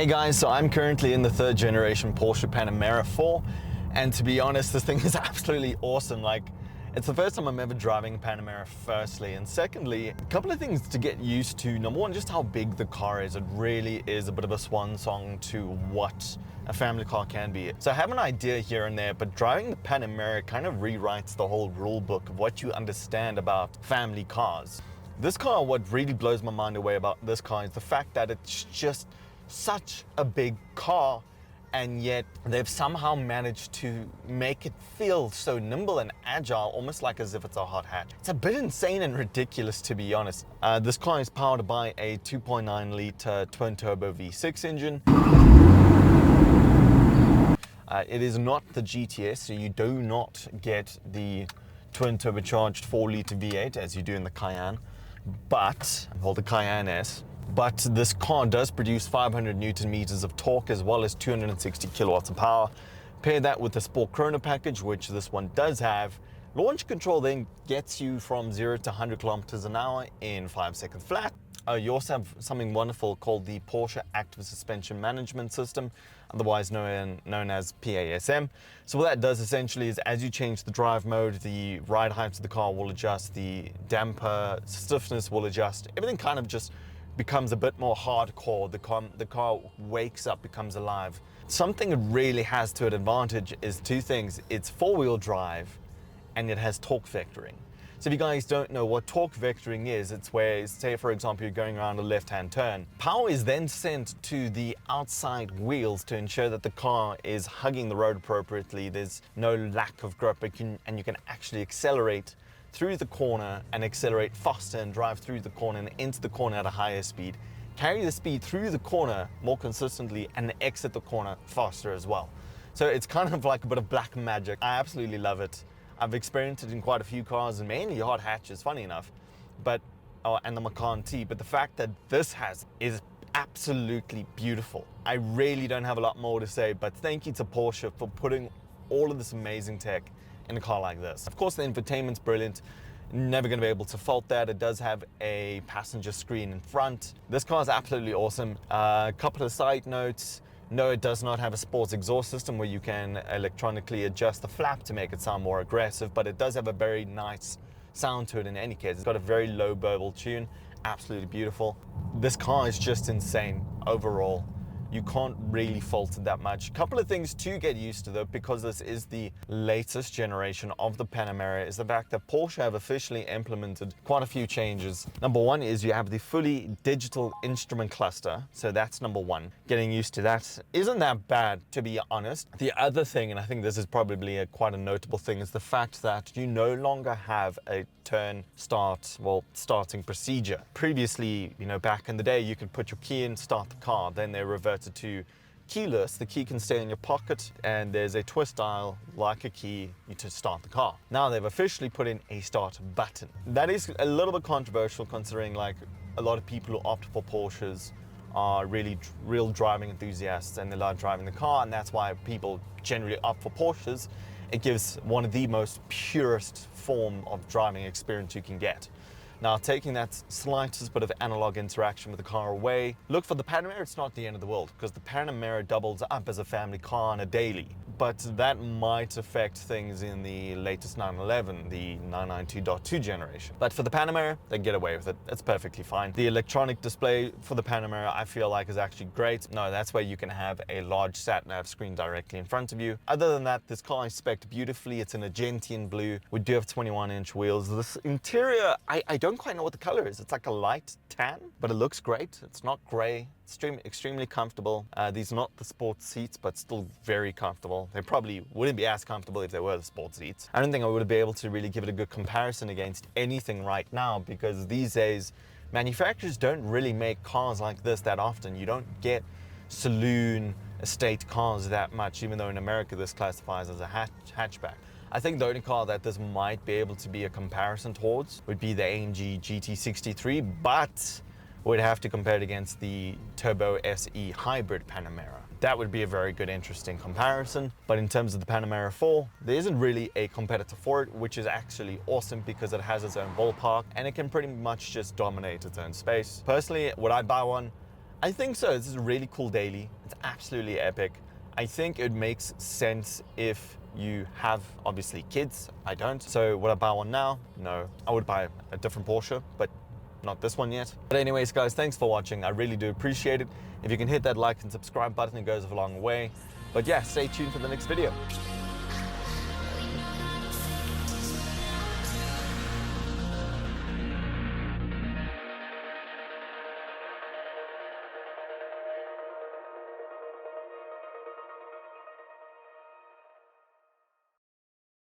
Hey guys, so I'm currently in the third generation Porsche Panamera 4, and to be honest, this thing is absolutely awesome. Like, it's the first time I'm ever driving a Panamera, firstly, and secondly, a couple of things to get used to. Number one, just how big the car is. It really is a bit of a swan song to what a family car can be. So I have an idea here and there, but driving the Panamera kind of rewrites the whole rule book of what you understand about family cars. This car, what really blows my mind away about this car is the fact that it's just such a big car, and yet they've somehow managed to make it feel so nimble and agile, almost like as if it's a hot hatch. It's a bit insane and ridiculous, to be honest. This car is powered by a 2.9 litre twin-turbo V6 engine. It is not the GTS, so you do not get the twin-turbocharged 4 litre V8 as you do in the Cayenne, the Cayenne S. But this car does produce 500 Newton meters of torque as well as 260 kilowatts of power. Pair that with the Sport Chrono Package, which this one does have. Launch control then gets you from 0 to 100 kilometers an hour in 5 seconds flat. You also have something wonderful called the Porsche Active Suspension Management System, otherwise known as PASM. So what that does essentially is as you change the drive mode, the ride height of the car will adjust, the damper stiffness will adjust, everything kind of just becomes a bit more hardcore. The car wakes up, becomes alive. Something it really has to an advantage is two things. It's four-wheel drive and it has torque vectoring. So if you guys don't know what torque vectoring is, it's where, say for example, you're going around a left-hand turn. Power is then sent to the outside wheels to ensure that the car is hugging the road appropriately. There's no lack of grip, and you can actually accelerate through the corner and accelerate faster and drive through the corner and into the corner at a higher speed. Carry the speed through the corner more consistently and exit the corner faster as well. So it's kind of like a bit of black magic. I absolutely love it. I've experienced it in quite a few cars and mainly hot hatches, funny enough, and the Macan T, but the fact that this is absolutely beautiful. I really don't have a lot more to say, but thank you to Porsche for putting all of this amazing tech in a car like this. Of course, the infotainment's brilliant. Never going to be able to fault that. It does have a passenger screen in front. This car is absolutely awesome. A couple of side notes. No, it does not have a sports exhaust system where you can electronically adjust the flap to make it sound more aggressive, but it does have a very nice sound to it in any case. It's got a very low burble tune. Absolutely beautiful. This car is just insane overall. You can't really fault it that much. A couple of things to get used to though, because this is the latest generation of the Panamera, is the fact that Porsche have officially implemented quite a few changes. Number one is you have the fully digital instrument cluster. So that's number one. Getting used to that isn't that bad, to be honest. The other thing, and I think this is probably quite a notable thing, is the fact that you no longer have a starting procedure. Previously, back in the day, you could put your key in, start the car, then they reverted to keyless. The key can stay in your pocket and there's a twist dial like a key to start the car. Now they've officially put in a start button. That is a little bit controversial considering like a lot of people who opt for Porsches are really real driving enthusiasts and they love driving the car, and that's why people generally opt for Porsches. It gives one of the most purest form of driving experience you can get. Now, taking that slightest bit of analog interaction with the car away, look for the Panamera. It's not the end of the world because the Panamera doubles up as a family car on a daily. But that might affect things in the latest 911, the 992.2 generation. But for the Panamera, they get away with it. It's perfectly fine. The electronic display for the Panamera, I feel like, is actually great. No, that's where you can have a large sat-nav screen directly in front of you. Other than that, this car is spec'd beautifully. It's in a gentian blue. We do have 21-inch wheels. This interior, I don't quite know what the color is. It's like a light tan, but it looks great. It's not gray. Extremely comfortable. These are not the sports seats, but still very comfortable. They probably wouldn't be as comfortable if they were the sports seats. I don't think I would be able to really give it a good comparison against anything right now, because these days manufacturers don't really make cars like this that often. You don't get saloon estate cars that much, even though in America this classifies as a hatchback. I think the only car that this might be able to be a comparison towards would be the AMG GT63, but we'd have to compare it against the Turbo SE hybrid Panamera. That would be a very good, interesting comparison. But in terms of the Panamera 4, there isn't really a competitor for it, which is actually awesome because it has its own ballpark and it can pretty much just dominate its own space. Personally, would I buy one? I think so. This is a really cool daily. It's absolutely epic. I think it makes sense if you have, obviously, kids. I don't. So would I buy one now? No. I would buy a different Porsche, but not this one yet. But anyways, guys, thanks for watching. I really do appreciate it. If you can hit that like and subscribe button, it goes a long way. But yeah, stay tuned for the next video.